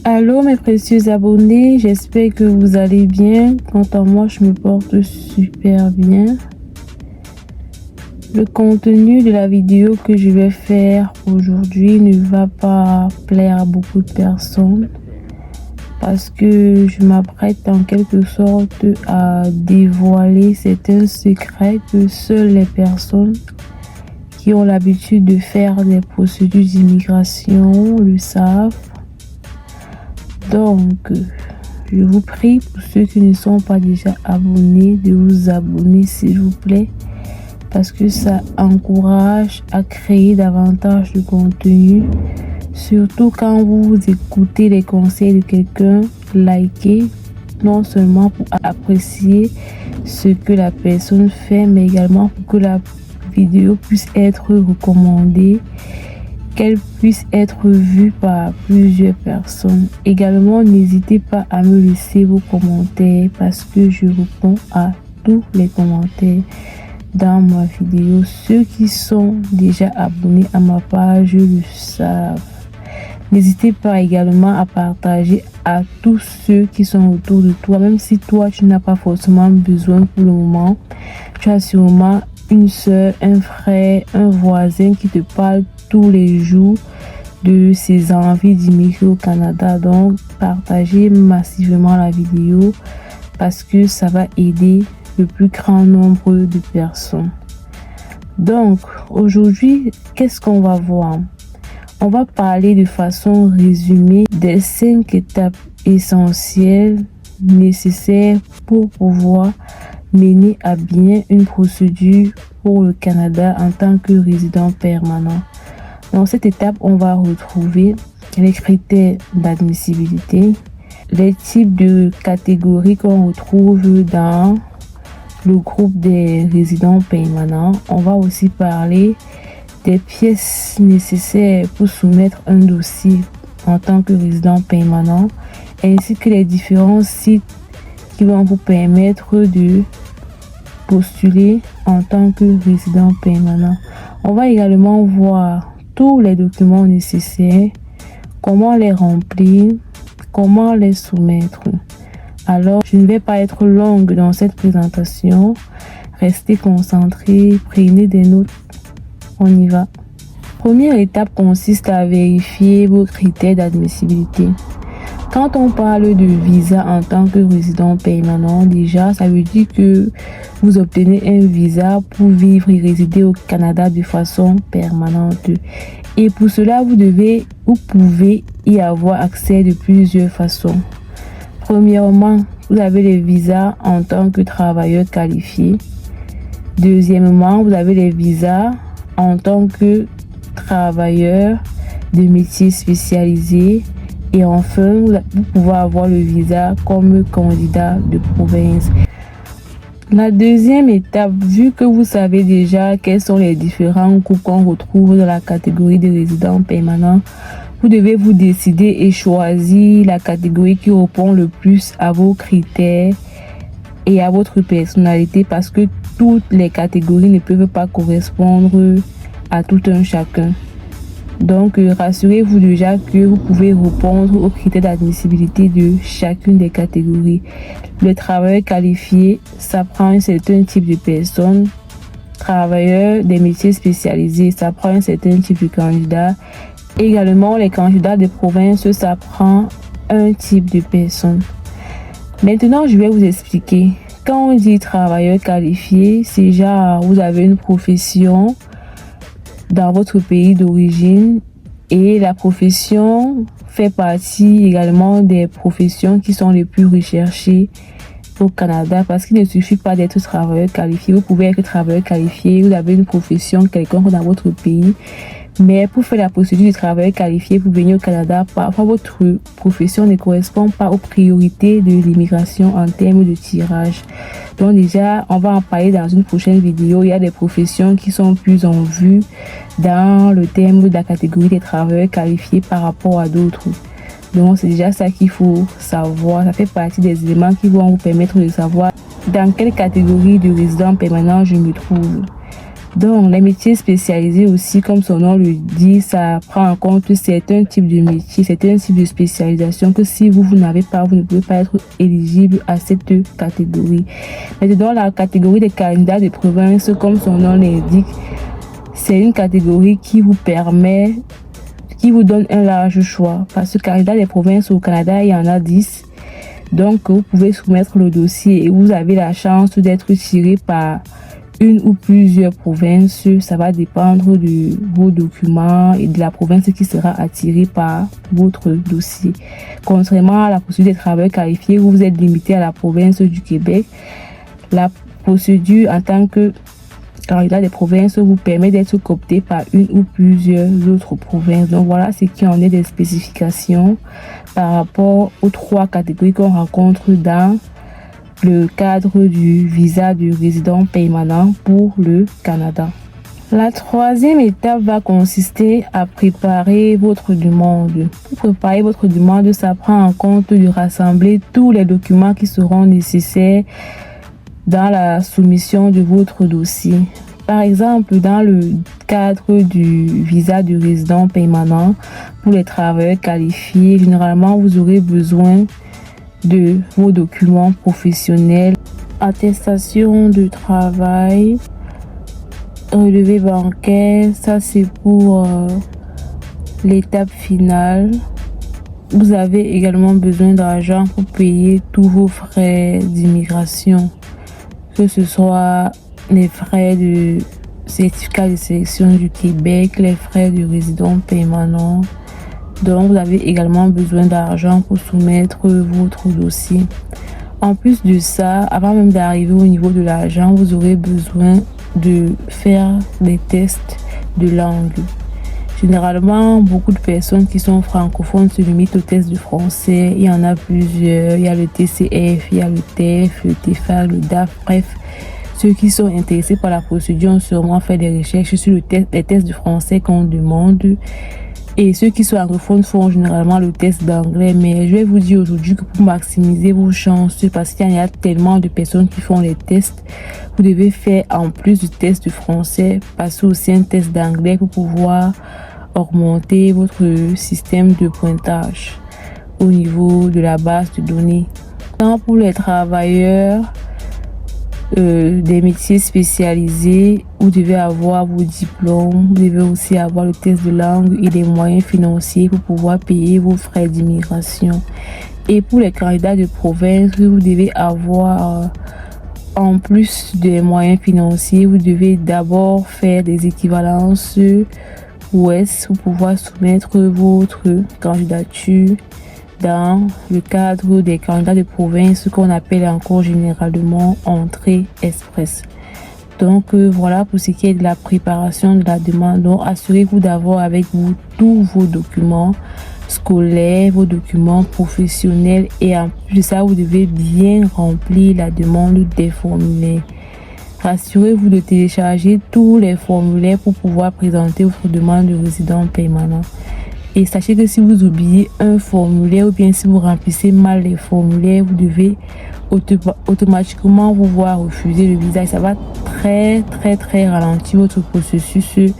Allô mes précieux abonnés, j'espère que vous allez bien. Quant à moi, je me porte super bien. Le contenu de la vidéo que je vais faire aujourd'hui ne va pas plaire à beaucoup de personnes parce que je m'apprête en quelque sorte à dévoiler certains secrets que seules les personnes qui ont l'habitude de faire des procédures d'immigration le savent. Donc, je vous prie, pour ceux qui ne sont pas déjà abonnés, de vous abonner s'il vous plaît, parce que ça encourage à créer davantage de contenu. Surtout quand vous écoutez les conseils de quelqu'un, likez, non seulement pour apprécier ce que la personne fait, mais également pour que la vidéo puisse être recommandée, qu'elle puisse être vue par plusieurs personnes. Également, n'hésitez pas à me laisser vos commentaires parce que je réponds à tous les commentaires dans ma vidéo. Ceux qui sont déjà abonnés à ma page le savent. N'hésitez pas également à partager à tous ceux qui sont autour de toi, même si toi tu n'as pas forcément besoin pour le moment. Tu as sûrement une soeur, un frère, un voisin qui te parle tous les jours de ses envies d'immigrer au Canada. Donc partagez massivement la vidéo parce que ça va aider le plus grand nombre de personnes. Donc aujourd'hui, qu'est-ce qu'on va voir? On va parler de façon résumée des 5 étapes essentielles nécessaires pour pouvoir mener à bien une procédure pour le Canada en tant que résident permanent. Dans cette étape, on va retrouver les critères d'admissibilité, les types de catégories qu'on retrouve dans le groupe des résidents permanents. On va aussi parler des pièces nécessaires pour soumettre un dossier en tant que résident permanent, ainsi que les différents sites qui vont vous permettre de postuler en tant que résident permanent. On va également voir tous les documents nécessaires, comment les remplir, comment les soumettre. Alors, je ne vais pas être longue dans cette présentation. Restez concentrés, prenez des notes. On y va. Première étape consiste à vérifier vos critères d'admissibilité. Quand on parle de visa en tant que résident permanent, déjà, ça veut dire que vous obtenez un visa pour vivre et résider au Canada de façon permanente. Et pour cela, vous pouvez y avoir accès de plusieurs façons. Premièrement, vous avez les visas en tant que travailleur qualifié. Deuxièmement, vous avez les visas en tant que travailleur de métier spécialisé. Et enfin, vous pouvez avoir le visa comme candidat de province. La deuxième étape, vu que vous savez déjà quels sont les différents groupes qu'on retrouve dans la catégorie de résidents permanents, vous devez vous décider et choisir la catégorie qui répond le plus à vos critères et à votre personnalité, parce que toutes les catégories ne peuvent pas correspondre à tout un chacun. Donc, rassurez-vous déjà que vous pouvez répondre aux critères d'admissibilité de chacune des catégories. Le travailleur qualifié, ça prend un certain type de personnes. Travailleur des métiers spécialisés, ça prend un certain type de candidat. Également, les candidats de province, ça prend un type de personnes. Maintenant, je vais vous expliquer. Quand on dit travailleur qualifié, c'est genre vous avez une profession dans votre pays d'origine et la profession fait partie également des professions qui sont les plus recherchées au Canada, parce qu'il ne suffit pas d'être travailleur qualifié. Vous pouvez être travailleur qualifié, vous avez une profession quelconque dans votre pays, mais pour faire la procédure du travailleur qualifié pour venir au Canada, parfois votre profession ne correspond pas aux priorités de l'immigration en termes de tirage. Donc déjà, on va en parler dans une prochaine vidéo. Il y a des professions qui sont plus en vue dans le terme de la catégorie des travailleurs qualifiés par rapport à d'autres. Donc c'est déjà ça qu'il faut savoir. Ça fait partie des éléments qui vont vous permettre de savoir dans quelle catégorie de résident permanent je me trouve. Donc, les métiers spécialisés aussi, comme son nom le dit, ça prend en compte certains types de métiers, certains types de spécialisation que si vous n'avez pas, vous ne pouvez pas être éligible à cette catégorie. Mais dans la catégorie des candidats de province, comme son nom l'indique, c'est une catégorie qui vous permet, qui vous donne un large choix. Parce que candidats des provinces au Canada, il y en a 10. Donc, vous pouvez soumettre le dossier et vous avez la chance d'être tiré par une ou plusieurs provinces. Ça va dépendre de vos documents et de la province qui sera attirée par votre dossier. Contrairement à la procédure des travailleurs qualifiés où vous êtes limité à la province du Québec, la procédure en tant que candidat des provinces vous permet d'être coopté par une ou plusieurs autres provinces. Donc voilà ce qui en est des spécifications par rapport aux 3 catégories qu'on rencontre dans le cadre du visa du résident permanent pour le Canada. La 3e étape va consister à préparer votre demande. Pour préparer votre demande, ça prend en compte de rassembler tous les documents qui seront nécessaires dans la soumission de votre dossier. Par exemple, dans le cadre du visa du résident permanent pour les travailleurs qualifiés, généralement, vous aurez besoin de vos documents professionnels, attestation de travail, relevé bancaire, ça c'est pour l'étape finale. Vous avez également besoin d'argent pour payer tous vos frais d'immigration, que ce soit les frais de certificat de sélection du Québec, les frais de résident permanent. Donc, vous avez également besoin d'argent pour soumettre votre dossier. En plus de ça, avant même d'arriver au niveau de l'argent, vous aurez besoin de faire des tests de langue. Généralement, beaucoup de personnes qui sont francophones se limitent aux tests de français. Il y en a plusieurs. Il y a le TCF, il y a le TEF, le TEFAC, le DAF, bref. Ceux qui sont intéressés par la procédure ont sûrement fait des recherches sur les tests de français qu'on demande. Et ceux qui sont anglophones font généralement le test d'anglais. Mais je vais vous dire aujourd'hui que pour maximiser vos chances, parce qu'il y a tellement de personnes qui font les tests, vous devez faire en plus du test de français, passer aussi un test d'anglais pour pouvoir augmenter votre système de pointage au niveau de la base de données. Tant pour les travailleurs des métiers spécialisés, vous devez avoir vos diplômes, vous devez aussi avoir le test de langue et les moyens financiers pour pouvoir payer vos frais d'immigration. Et pour les candidats de province, vous devez avoir en plus des moyens financiers, vous devez d'abord faire des équivalences OS pour pouvoir soumettre votre candidature dans le cadre des candidats de province, ce qu'on appelle encore généralement entrée express. Donc voilà pour ce qui est de la préparation de la demande. Donc assurez-vous d'avoir avec vous tous vos documents scolaires, vos documents professionnels, et en plus de ça, vous devez bien remplir la demande des formulaires. Rassurez-vous de télécharger tous les formulaires pour pouvoir présenter votre demande de résident permanent. Et sachez que si vous oubliez un formulaire ou bien si vous remplissez mal les formulaires, vous devez automatiquement vous voir refuser le visa. Et ça va très ralentir votre processus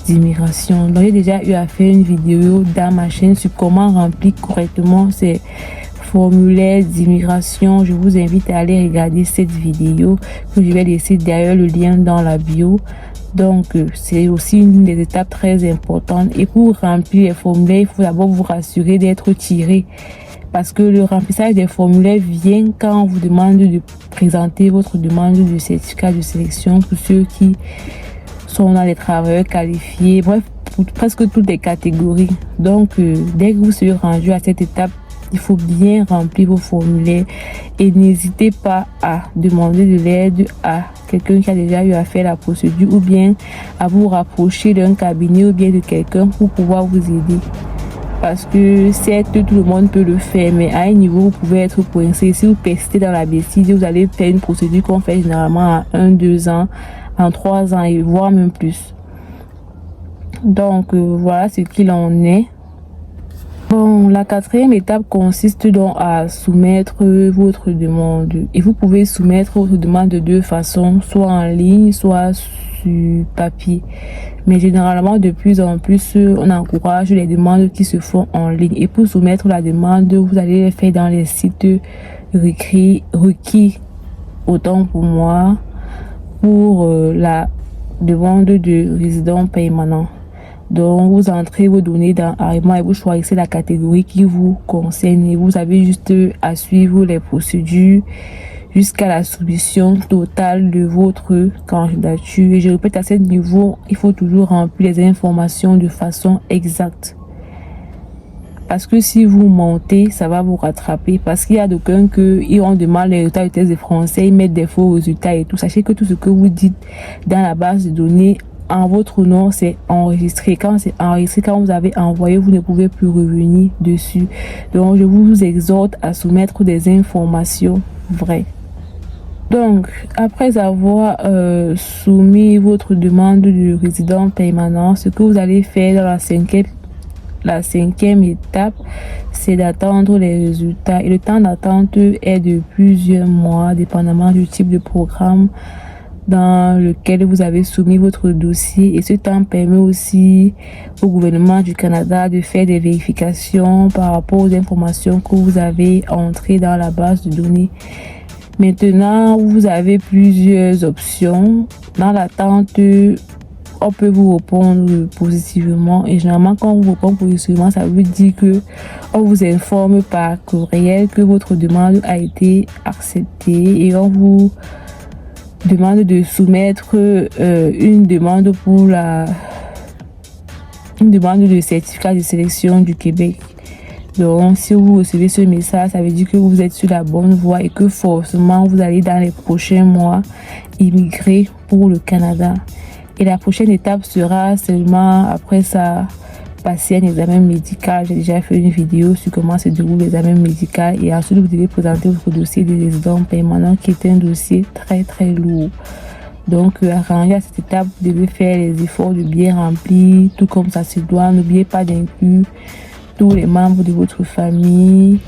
d'immigration. Donc j'ai déjà eu à faire une vidéo dans ma chaîne sur comment remplir correctement ces formulaires d'immigration. Je vous invite à aller regarder cette vidéo que je vais laisser derrière le lien dans la bio. Donc, c'est aussi une des étapes très importantes. Et pour remplir les formulaires, il faut d'abord vous rassurer d'être tiré. Parce que le remplissage des formulaires vient quand on vous demande de présenter votre demande de certificat de sélection pour ceux qui sont dans les travailleurs qualifiés. Bref, pour presque toutes les catégories. Donc, dès que vous serez rendu à cette étape, il faut bien remplir vos formulaires et n'hésitez pas à demander de l'aide à quelqu'un qui a déjà eu à faire la procédure ou bien à vous rapprocher d'un cabinet ou bien de quelqu'un pour pouvoir vous aider. Parce que certes, tout le monde peut le faire, mais à un niveau, vous pouvez être coincé. Si vous persistez dans la bêtise, vous allez faire une procédure qu'on fait généralement à 1, 2 ans, en 3 ans et voire même plus. Donc, voilà ce qu'il en est. Bon, la 4e étape consiste donc à soumettre votre demande. Et vous pouvez soumettre votre demande de 2 façons, soit en ligne, soit sur papier. Mais généralement, de plus en plus, on encourage les demandes qui se font en ligne. Et pour soumettre la demande, vous allez les faire dans les sites requis, autant pour moi, pour la demande de résident permanent. Donc, vous entrez vos données dans Arrima et vous choisissez la catégorie qui vous concerne. Et vous avez juste à suivre les procédures jusqu'à la soumission totale de votre candidature. Et je répète, à ce niveau, il faut toujours remplir les informations de façon exacte. Parce que si vous mentez, ça va vous rattraper. Parce qu'il y a d'aucuns qui ont demandé les résultats de tests de français, ils mettent des faux résultats et tout. Sachez que tout ce que vous dites dans la base de données en votre nom, c'est enregistré. Quand c'est enregistré, quand vous avez envoyé, vous ne pouvez plus revenir dessus. Donc, je vous exhorte à soumettre des informations vraies. Donc, après avoir soumis votre demande de résident permanent, ce que vous allez faire dans la cinquième étape, c'est d'attendre les résultats. Et le temps d'attente est de plusieurs mois, dépendamment du type de programme dans lequel vous avez soumis votre dossier. Et ce temps permet aussi au gouvernement du Canada de faire des vérifications par rapport aux informations que vous avez entrées dans la base de données. Maintenant, vous avez plusieurs options. Dans l'attente, on peut vous répondre positivement. Et généralement, quand on vous répond positivement, ça veut dire que on vous informe par courriel que votre demande a été acceptée et on vous demande de soumettre une demande de certificat de sélection du Québec. Donc, si vous recevez ce message, ça veut dire que vous êtes sur la bonne voie et que forcément, vous allez dans les prochains mois immigrer pour le Canada. Et la prochaine étape sera seulement après ça, passer un examen médical. J'ai déjà fait une vidéo sur comment se déroule l'examen médical. Et ensuite, vous devez présenter votre dossier de résident permanent qui est un dossier très très lourd. Donc, arrangé à cette étape, vous devez faire les efforts de bien remplir, tout comme ça se doit. N'oubliez pas d'inclure tous les membres de votre famille,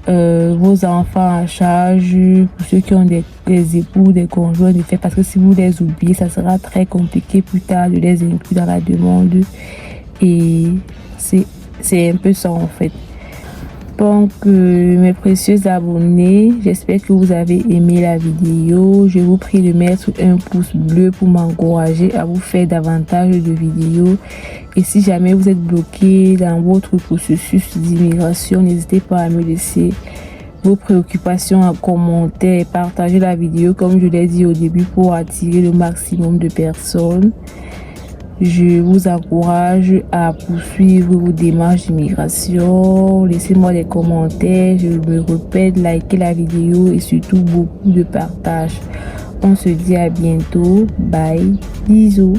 vos enfants à charge, pour ceux qui ont des époux, des conjoints de fait, parce que si vous les oubliez, ça sera très compliqué plus tard de les inclure dans la demande. Et c'est un peu ça en fait. Donc, mes précieux abonnés, j'espère que vous avez aimé la vidéo. Je vous prie de mettre un pouce bleu pour m'encourager à vous faire davantage de vidéos. Et si jamais vous êtes bloqué dans votre processus d'immigration, n'hésitez pas à me laisser vos préoccupations en commentaire et partagez la vidéo comme je l'ai dit au début pour attirer le maximum de personnes. Je vous encourage à poursuivre vos démarches d'immigration. Laissez-moi des commentaires. Je me répète, likez la vidéo et surtout beaucoup de partage. On se dit à bientôt. Bye. Bisous.